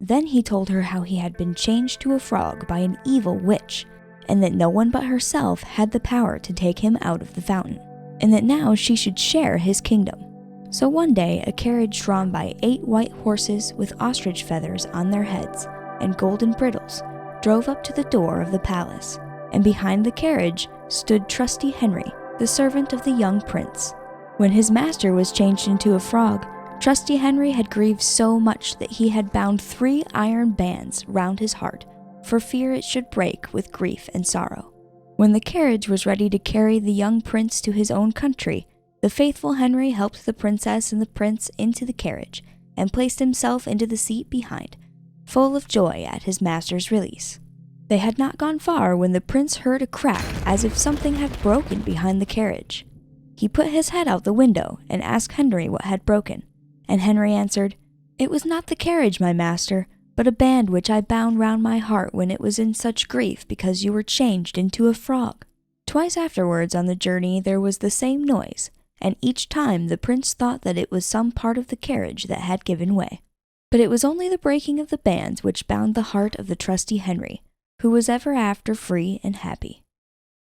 Then he told her how he had been changed to a frog by an evil witch, and that no one but herself had the power to take him out of the fountain, and that now she should share his kingdom. So one day, a carriage drawn by 8 white horses with ostrich feathers on their heads and golden bridles drove up to the door of the palace, and behind the carriage stood trusty Henry, the servant of the young prince. When his master was changed into a frog, trusty Henry had grieved so much that he had bound 3 iron bands round his heart, for fear it should break with grief and sorrow. When the carriage was ready to carry the young prince to his own country, the faithful Henry helped the princess and the prince into the carriage, and placed himself into the seat behind, full of joy at his master's release. They had not gone far when the prince heard a crack as if something had broken behind the carriage. He put his head out the window and asked Henry what had broken, and Henry answered, "It was not the carriage, my master, but a band which I bound round my heart when it was in such grief because you were changed into a frog." Twice afterwards on the journey there was the same noise, and each time the prince thought that it was some part of the carriage that had given way. But it was only the breaking of the bands which bound the heart of the trusty Henry, who was ever after free and happy.